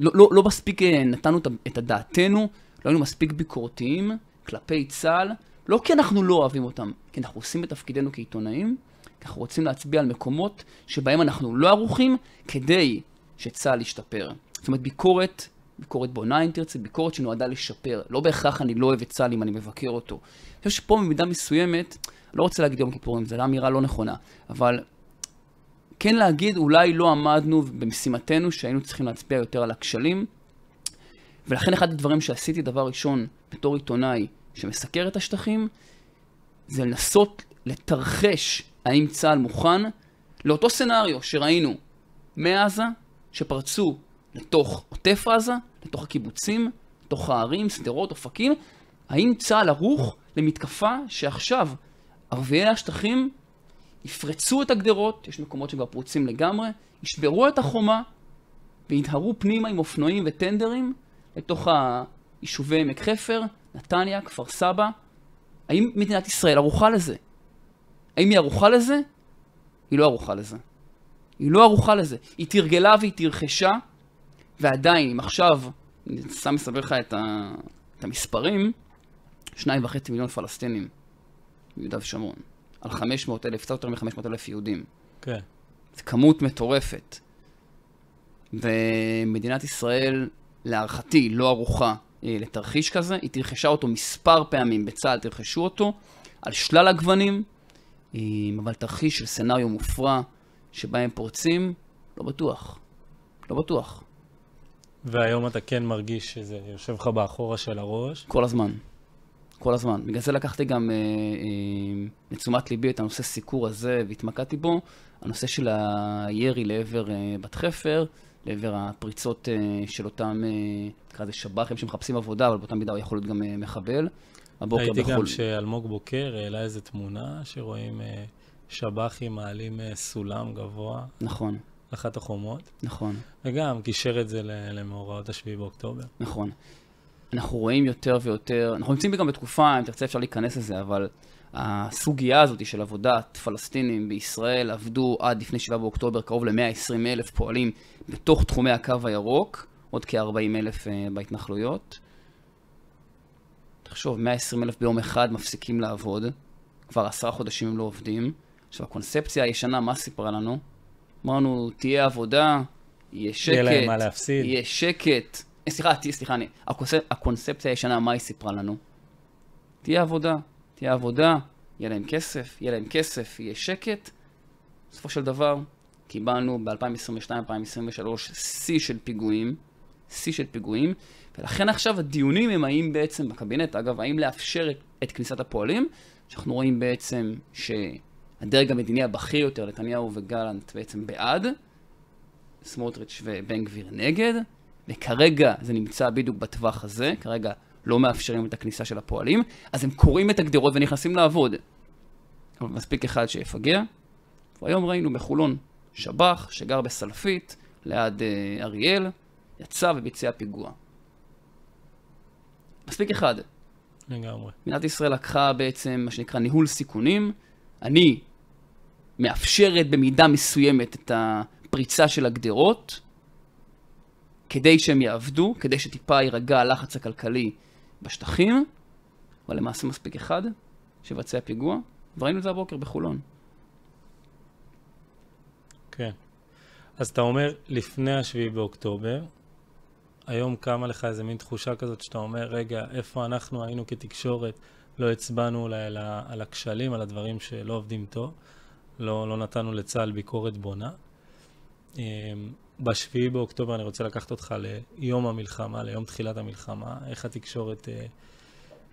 לא מספיק נתנו את הדעתנו, לא היינו מספיק ביקורתיים כלפי צה"ל, לא כי אנחנו לא אוהבים אותם, כי אנחנו עושים את תפקידנו כעיתונאים, כי אנחנו רוצים להצביע על מקומות שבהם אנחנו לא ערוכים כדי שצה"ל ישתפר. זאת אומרת, ביקורת בונה אם תרצה, ביקורת שנועדה לשפר. לא בהכרח אני לא אוהב את צה"ל אם אני מבקר אותו. אני חושב שפה במידה מסוימת, לא רוצה להגיד יום כיפורים, זו אמירה לא נכונה, אבל כן להגיד אולי לא עמדנו במשימתנו שהיינו צריכים להצביע יותר על הכשלים, ולכן אחד הדברים שעשיתי דבר ראשון בתור עיתונאי שמסקר את השטחים, זה לנסות לתרחש האם צה"ל מוכן לאותו סנריו שראינו מעזה, שפרצו לתוך עוטף עזה, לתוך הקיבוצים, לתוך הערים, סדרות, אופקים, האם צה"ל ערוך למתקפה שעכשיו ערביי השטחים יפרצו את הגדרות, יש מקומות שכבר פרוצים לגמרי, ישברו את החומה וידהרו פנימה עם אופנועים וטנדרים לתוך היישובי עמק חפר, נתניה, כפר סבא. האם מדינת ישראל ערוכה לזה? האם היא ערוכה לזה? היא לא ערוכה לזה. היא לא ערוכה לזה. היא תרגלה והיא תרחשה, ועדיין, אם עכשיו, אני שם לסבר לך את המספרים, 2.5 מיליון פלסטינים ביהודה ושומרון, על 500,000, קצת יותר מ-500,000 יהודים. כן. זו כמות מטורפת. ומדינת ישראל, להערכתי, לא ערוכה לתרחיש כזה. היא תרחשה אותו מספר פעמים בצה"ל, תרחשו אותו על שלל הגוונים, אבל תרחיש של סנריו מופרע שבהם פורצים, לא בטוח. לא בטוח. והיום אתה כן מרגיש שזה יושב לך באחורה של הראש? כל הזמן. כל הזמן. בגלל זה לקחתי גם לתשומת ליבי את הנושא סיקור הזה והתמקדתי בו. הנושא של הירי לעבר בת חפר, לעבר הפריצות של אותם, נקרא לזה שב"חים שמחפשים עבודה, אבל באותה מידה הוא יכול להיות גם מחבל. הייתי גם שאלמוג בוקר העלה איזו תמונה שרואים שב"חים מעלים סולם גבוה. נכון. לאחת החומות. נכון. וגם קישר את זה למאורעות ה-7 באוקטובר. נכון. אנחנו רואים יותר ויותר, אנחנו נמצאים גם בתקופה, אם תרצה אפשר להיכנס לזה, אבל הסוגיה הזאת של עבודת פלסטינים בישראל עבדו עד לפני 7 באוקטובר קרוב ל-120,000 פועלים בתוך תחומי הקו הירוק, עוד כ-40,000 בהתנחלויות. תחשוב, 120,000 ביום אחד מפסיקים לעבוד, כבר 10 חודשים הם לא עובדים. עכשיו, הקונספציה הישנה, מה סיפרה לנו? אמרנו, תהיה עבודה, יהיה שקט, יהיה להם מה להפסיד. יהיה שקט. סליחה, הקונספציה הישנה, מה היא סיפרה לנו? תהיה עבודה, יהיה להם כסף, יהיה שקט. בסופו של דבר, קיבלנו ב-2022-2023 שיא של פיגועים, ולכן עכשיו הדיונים הם האם בעצם בקבינט, אגב, האם לאפשר את כניסת הפועלים, שאנחנו רואים בעצם שהדרג המדיני הבכיר יותר, נתניהו וגלנט בעצם בעד, סמוטריץ' ובן גביר נגד, וכרגע זה נמצא בדיוק בטווח הזה, כרגע לא מאפשרים את הכניסה של הפועלים, אז הם קוראים את הגדרות ונכנסים לעבוד. אבל מספיק אחד שיפגע, והיום ראינו בחולון שב"ח שגר בסלפית ליד אריאל, יצא וביצע פיגוע. מספיק אחד. לגמרי. מדינת ישראל לקחה בעצם מה שנקרא ניהול סיכונים. אני מאפשרת במידה מסוימת את הפריצה של הגדרות, כדי שהם יעבדו, כדי שטיפה יירגע הלחץ הכלכלי בשטחים, אבל למעשה מספיק אחד שבצע פיגוע, וראינו את זה הבוקר בחולון. כן. אז אתה אומר, לפני ה-7 באוקטובר, היום קמה לך איזה מין תחושה כזאת שאתה אומר, רגע, איפה אנחנו היינו כתקשורת, לא הצבענו אולי על הכשלים, על הדברים שלא עובדים טוב, לא נתנו לצה"ל ביקורת בונה. ב-7 באוקטובר אני רוצה לקחת אותך ליום המלחמה, ליום תחילת המלחמה, איך התקשורת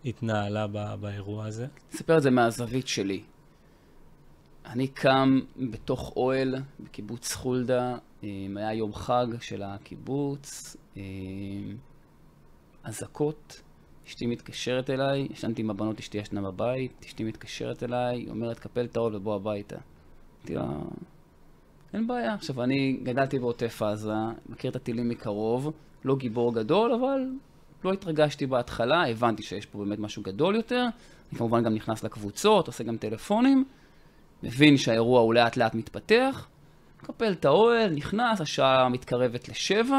התנהלה באירוע הזה? אספר את זה מהזווית שלי. אני קם בתוך אוהל בקיבוץ חולדה, היה יום חג של הקיבוץ, אזעקות, אשתי מתקשרת אליי, ישנתי עם הבנות, אשתי ישנה בבית, אשתי מתקשרת אליי, היא אומרת, קפל את האוהל ובוא הביתה. אמרתי לה, אין בעיה. עכשיו, אני גדלתי בעוטף עזה, מכיר את הטילים מקרוב, לא גיבור גדול, אבל לא התרגשתי בהתחלה, הבנתי שיש פה באמת משהו גדול יותר, אני כמובן גם נכנס לקבוצות, עושה גם טלפונים, מבין שהאירוע הוא לאט לאט מתפתח, מקפל את האוהל, נכנס, השעה מתקרבת ל7,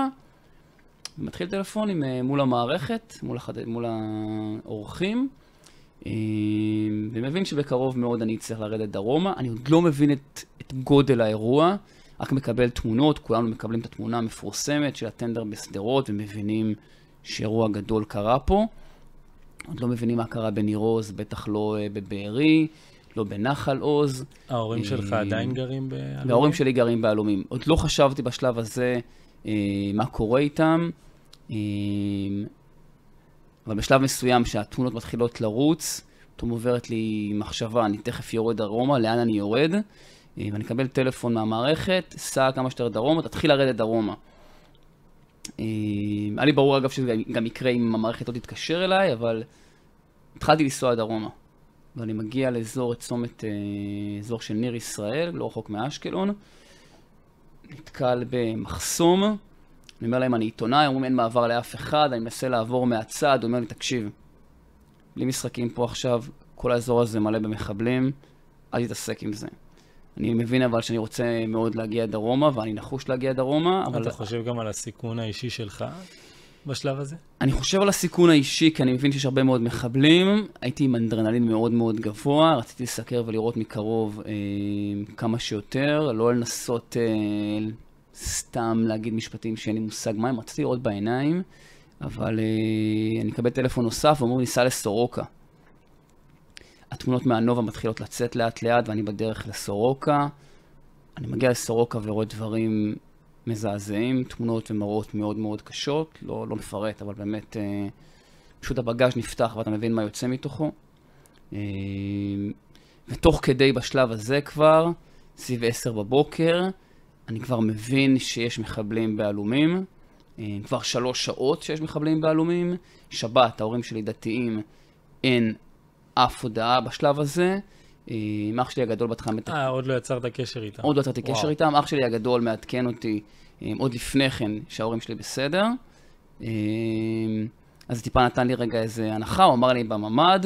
ומתחיל טלפונים מול המערכת, מול האורחים, ומבין שבקרוב מאוד אני צריך לרדת דרומה. אני עוד לא מבין את גודל האירוע, רק מקבל תמונות, כולנו מקבלים את התמונה המפורסמת של הטנדר בסדרות, ומבינים שאירוע גדול קרה פה. עוד לא מבינים מה קרה בניר עוז, בטח לא בבארי, לא בנחל עוז. ההורים שלך עדיין גרים בעלומים? ההורים שלי גרים בעלומים. עוד לא חשבתי בשלב הזה מה קורה איתם, אבל בשלב מסוים שהתמונות מתחילות לרוץ, פתאום עוברת לי מחשבה, אני תכף יורד דרומה, לאן אני יורד? ואני אקבל טלפון מהמערכת, סע כמה שיותר דרומה, תתחיל לרדת דרומה. היה לי ברור אגב שזה גם יקרה אם המערכת לא תתקשר אליי, אבל התחלתי לנסוע דרומה. ואני מגיע לאזור צומת, אזור של ניר ישראל, לא רחוק מאשקלון. נתקל במחסום. אני אומר להם, אני עיתונאי, אומרים אין מעבר לאף אחד, אני מנסה לעבור מהצד, הוא אומר לי, תקשיב, בלי משחקים פה עכשיו, כל האזור הזה מלא במחבלים, אל תתעסק עם זה. אני מבין אבל שאני רוצה מאוד להגיע דרומה, ואני נחוש להגיע דרומה. אבל אתה חושב גם על הסיכון האישי שלך בשלב הזה? אני חושב על הסיכון האישי, כי אני מבין שיש הרבה מאוד מחבלים. הייתי עם אנדרנלין מאוד מאוד גבוה, רציתי לסקר ולראות מקרוב כמה שיותר, לא לנסות סתם להגיד משפטים שאין לי מושג מה הם, רציתי לראות בעיניים, אבל אני אקבל טלפון נוסף ואומרים ניסע לסורוקה. התמונות מהנובה מתחילות לצאת לאט לאט ואני בדרך לסורוקה. אני מגיע לסורוקה ורואה דברים מזעזעים, תמונות ומראות מאוד מאוד קשות, לא מפרט, אבל באמת פשוט הבגאז' נפתח ואתה מבין מה יוצא מתוכו. ותוך כדי בשלב הזה כבר, סביב 10 בבוקר, אני כבר מבין שיש מחבלים בעלומים, כבר 3 שעות שיש מחבלים בעלומים, שבת, ההורים שלי דתיים, אין אף הודעה בשלב הזה. אח שלי הגדול בהתחלה... עוד לא יצרת קשר איתם. עוד לא יצרתי קשר איתם. אח שלי הגדול מעדכן אותי עוד לפני כן שההורים שלי בסדר. אז טיפה נתן לי רגע איזה הנחה, הוא אמר לי בממד,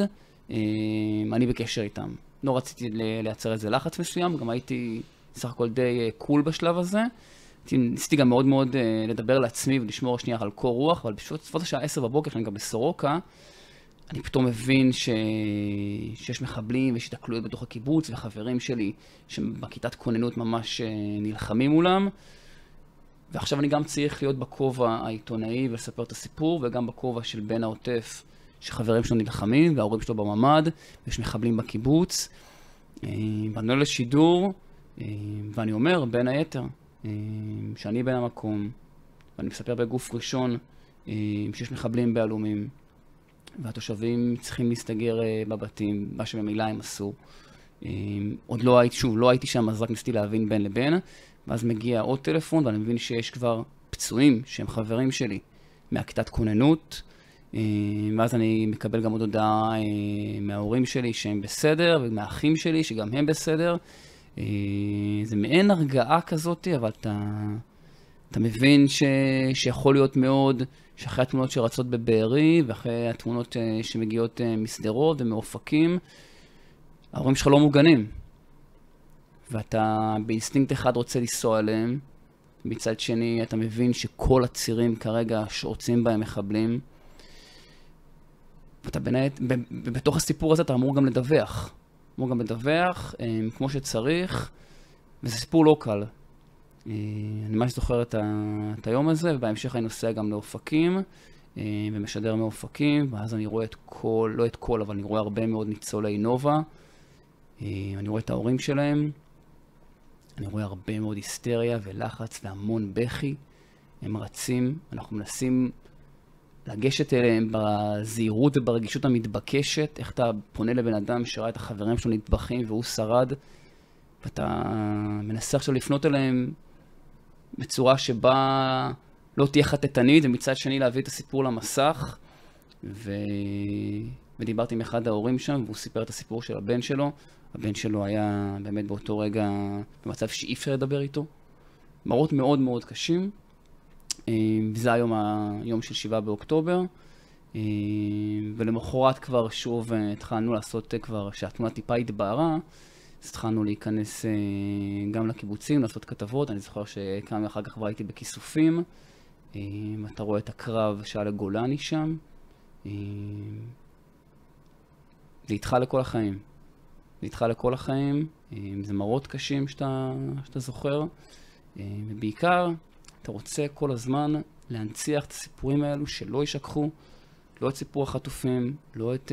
אני בקשר איתם. לא רציתי לייצר איזה לחץ מסוים, גם הייתי סך הכל די קול בשלב הזה. ניסיתי גם מאוד מאוד לדבר לעצמי ולשמור שנייה על קור רוח, אבל פשוט צפות השעה 10 בבוקר, שאני גם בסורוקה, אני פתאום מבין שיש מחבלים ויש התקלויות בתוך הקיבוץ, וחברים שלי שבכיתת כוננות ממש נלחמים מולם. ועכשיו אני גם צריך להיות בכובע העיתונאי ולספר את הסיפור, וגם בכובע של בן העוטף, שחברים שלו נלחמים, וההורים שלו בממד, ויש מחבלים בקיבוץ. ואני עולה לשידור, ואני אומר, בין היתר, שאני בן המקום, ואני מספר בגוף ראשון, שיש מחבלים בעלומים, והתושבים צריכים להסתגר בבתים, מה שממילא הם עשו. עוד לא הייתי, שוב, לא הייתי שם, אז רק ניסיתי להבין בין לבין, ואז מגיע עוד טלפון, ואני מבין שיש כבר פצועים שהם חברים שלי מהכיתת כוננות, ואז אני מקבל גם עוד הודעה מההורים שלי שהם בסדר, ומהאחים שלי שגם הם בסדר. זה מעין הרגעה כזאת, אבל אתה מבין שיכול להיות מאוד, שאחרי התמונות שרצות בבארי, ואחרי התמונות שמגיעות מסדרות ומאופקים, ההורים שלך לא מוגנים. ואתה באינסטינקט אחד רוצה לנסוע עליהם, מצד שני אתה מבין שכל הצירים כרגע שורצים בהם מחבלים, ואתה בתוך הסיפור הזה אתה אמור גם לדווח. אמור גם לדווח כמו שצריך, וזה סיפור לא קל. אני ממש זוכר את היום הזה, ובהמשך אני נוסע גם לאופקים, ומשדר מאופקים, ואז אני רואה לא את כל, אבל אני רואה הרבה מאוד ניצולי נובה. אני רואה את ההורים שלהם, אני רואה הרבה מאוד היסטריה ולחץ והמון בכי. הם רצים, אנחנו מנסים לגשת אליהם בזהירות וברגישות המתבקשת, איך אתה פונה לבן אדם שראה את החברים שלו נטבחים והוא שרד, ואתה מנסה עכשיו לפנות אליהם בצורה שבה לא תהיה חטטנית, ומצד שני להביא את הסיפור למסך. ודיברתי עם אחד ההורים שם, והוא סיפר את הסיפור של הבן שלו. הבן שלו היה באמת באותו רגע במצב שאי אפשר לדבר איתו. מראות מאוד מאוד קשים. וזה היום של 7 באוקטובר. ולמחרת כבר שוב התחלנו לעשות כבר, שהתמונה טיפה התבהרה, אז התחלנו להיכנס גם לקיבוצים, לעשות כתבות. אני זוכר שכמה אחר כך כבר הייתי בכיסופים. אתה רואה את הקרב שהיה לגולני שם. זה איתך לכל החיים. זה איתך לכל החיים. זה מראות קשים שאתה זוכר. ובעיקר, אתה רוצה כל הזמן להנציח את הסיפורים האלו שלא ישכחו. לא את סיפור החטופים, לא את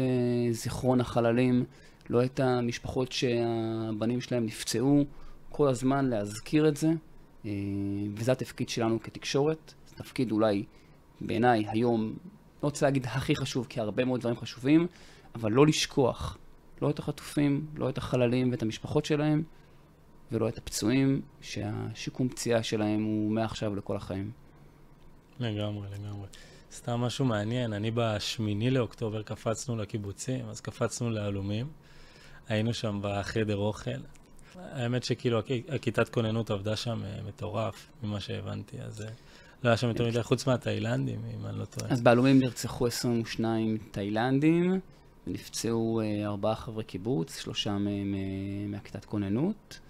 זיכרון החללים, לא את המשפחות שהבנים שלהם נפצעו. כל הזמן להזכיר את זה. וזה התפקיד שלנו כתקשורת. זה תפקיד אולי בעיניי היום, לא רוצה להגיד הכי חשוב, כי הרבה מאוד דברים חשובים, אבל לא לשכוח. לא את החטופים, לא את החללים ואת המשפחות שלהם, ולא את הפצועים, שהשיקום פציעה שלהם הוא מעכשיו לכל החיים. לגמרי. סתם משהו מעניין, אני ב8 לאוקטובר קפצנו לקיבוצים, אז קפצנו לעלומים, היינו שם בחדר אוכל. האמת שכאילו הכיתת כוננות עבדה שם מטורף, ממה שהבנתי, אז לא היה שם יותר מדי חוץ מהתאילנדים, אם אני לא טועה. אז בעלומים נרצחו 22 תאילנדים, ונפצעו 4 חברי קיבוץ, 3 מהם מהכיתת כוננות.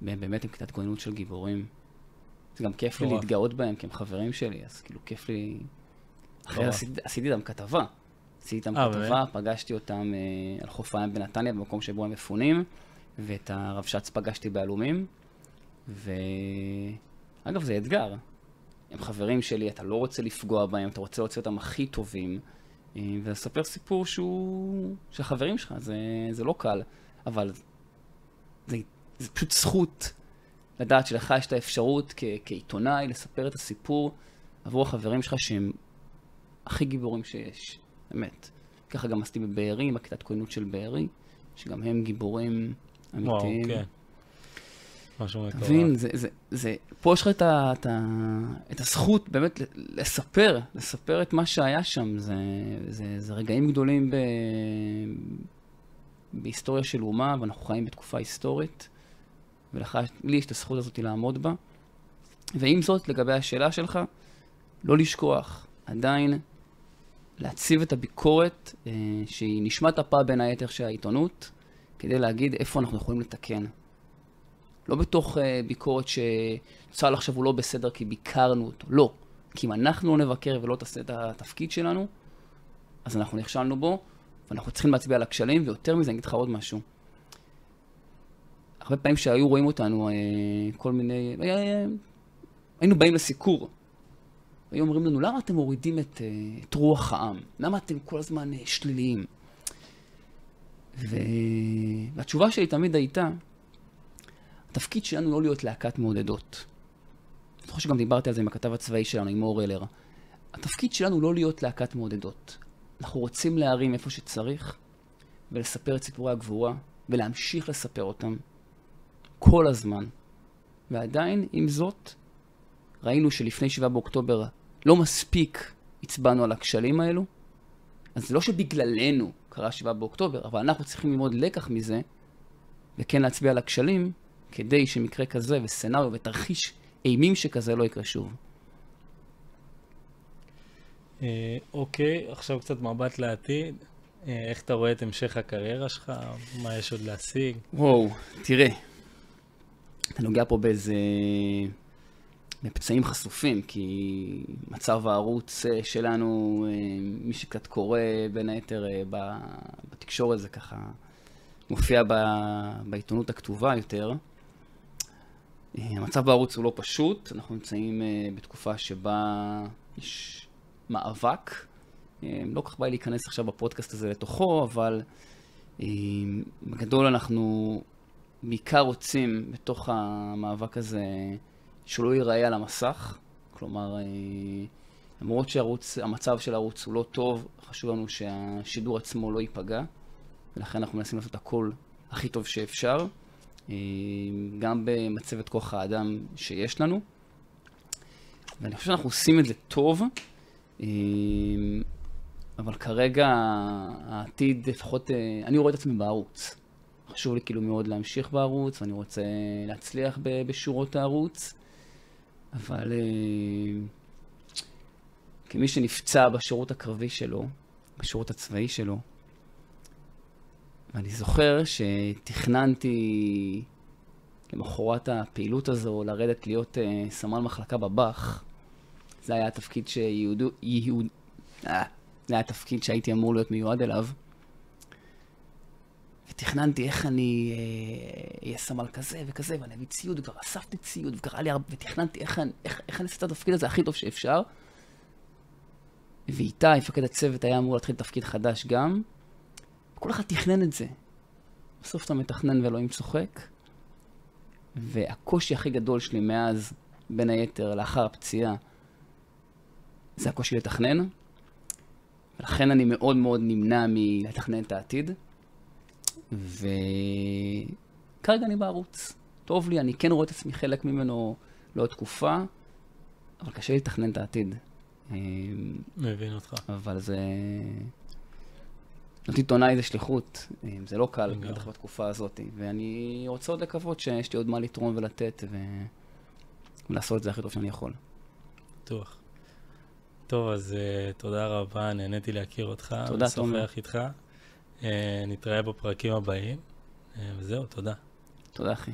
באמת עם כיתת כוננות של גיבורים. זה גם כיף לי להתגאות בהם, כי הם חברים שלי, אז כאילו כיף לי... אחרי עשיתי איתם כתבה. פגשתי אותם על חוף הים בנתניה, במקום שבו הם מפונים, ואת הרב שץ פגשתי בעלומים, אגב, זה אתגר. הם חברים שלי, אתה לא רוצה לפגוע בהם, אתה רוצה להוציא אותם הכי טובים, ולספר סיפור שהוא... של חברים שלך, זה לא קל, אבל זה פשוט זכות לדעת שלך יש את האפשרות כעיתונאי לספר את הסיפור עבור החברים שלך שהם הכי גיבורים שיש, באמת. ככה גם עשיתי בבארי, עם הכיתת כוננות של בארי, שגם הם גיבורים אמיתיים. וואו, כן. משהו מטורף. תבין, פה יש לך את הזכות באמת לספר את מה שהיה שם. זה רגעים גדולים בהיסטוריה של אומה, ואנחנו חיים בתקופה היסטורית, לי יש את הזכות הזאת לעמוד בה. ועם זאת, לגבי השאלה שלך, לא לשכוח, עדיין להציב את הביקורת שהיא נשמת אפה בין היתר של העיתונות, כדי להגיד איפה אנחנו יכולים לתקן. לא בתוך ביקורת שצה"ל עכשיו הוא לא בסדר כי ביקרנו אותו, לא. כי אם אנחנו לא נבקר ולא תעשה את התפקיד שלנו, אז אנחנו נכשלנו בו, ואנחנו צריכים להצביע על הכשלים, ויותר מזה, אני אגיד לך עוד משהו. הרבה פעמים שהיו רואים אותנו כל מיני... היינו באים לסיקור. היו אומרים לנו, למה אתם מורידים את רוח העם? למה אתם כל הזמן שליליים? והתשובה שלי תמיד הייתה, התפקיד שלנו לא להיות להקת מעודדות. אני חושב שגם דיברתי על זה עם הכתב הצבאי שלנו, עם אור אלר. התפקיד שלנו לא להיות להקת מעודדות. אנחנו רוצים להרים איפה שצריך, ולספר את סיפורי הגבורה, ולהמשיך לספר אותם כל הזמן. ועדיין, עם זאת, ראינו שלפני 7 באוקטובר לא מספיק הצבענו על הכשלים האלו. אז זה לא שבגללנו קרה 7 באוקטובר, אבל אנחנו צריכים ללמוד לקח מזה, וכן להצביע על הכשלים, כדי שמקרה כזה וסצנריו ותרחיש אימים שכזה לא יקרה שוב. אוקיי, עכשיו קצת מבט לעתיד. איך אתה רואה את המשך הקריירה שלך? מה יש עוד להשיג? וואו, תראה. אתה נוגע פה באיזה... בפצעים חשופים, כי מצב הערוץ שלנו, מי שקצת קורא בין היתר בתקשורת, זה ככה מופיע בעיתונות הכתובה יותר. המצב בערוץ הוא לא פשוט, אנחנו נמצאים בתקופה שבה יש מאבק. לא כל כך בא לי להיכנס עכשיו בפודקאסט הזה לתוכו, אבל בגדול אנחנו בעיקר רוצים בתוך המאבק הזה שהוא לא ייראה על המסך. כלומר, למרות שהמצב של הערוץ הוא לא טוב, חשוב לנו שהשידור עצמו לא ייפגע, ולכן אנחנו מנסים לעשות הכל הכי טוב שאפשר, גם במצבת כוח האדם שיש לנו. ואני חושב שאנחנו עושים את זה טוב, אבל כרגע העתיד, לפחות, אני רואה את עצמי בערוץ. חשוב לי כאילו מאוד להמשיך בערוץ, ואני רוצה להצליח בשורות הערוץ, אבל כמי שנפצע בשירות הקרבי שלו, בשירות הצבאי שלו, ואני זוכר שתכננתי למחרת הפעילות הזו לרדת להיות סמל מחלקה בבח. זה היה התפקיד זה היה התפקיד שהייתי אמור להיות מיועד אליו. ותכננתי איך אני אהיה סמל כזה וכזה, ואני אביא ציוד, וכבר אספתי ציוד, וקרה לי הרבה, ותכננתי איך אני אעשה את התפקיד הזה הכי טוב שאפשר. ואיתי, מפקד הצוות, היה אמור להתחיל תפקיד חדש גם. כל אחד תכנן את זה. בסוף אתה מתכנן ואלוהים צוחק. והקושי הכי גדול שלי מאז, בין היתר, לאחר הפציעה, זה הקושי לתכנן. ולכן אני מאוד מאוד נמנע מלתכנן את העתיד. וכרגע אני בערוץ. טוב לי, אני כן רואה את עצמי חלק ממנו לא תקופה, אבל קשה לי לתכנן את העתיד. מבין אותך. אבל זה... זאת עיתונאי זה שליחות, זה לא קל, בטח בתקופה הזאת. ואני רוצה עוד לקוות שיש לי עוד מה לתרום ולתת, ולעשות את זה הכי טוב שאני יכול. בטוח. טוב, אז תודה רבה, נהניתי להכיר אותך. תודה, תומר. לשוחח איתך. נתראה בפרקים הבאים, וזהו, תודה. תודה, אחי.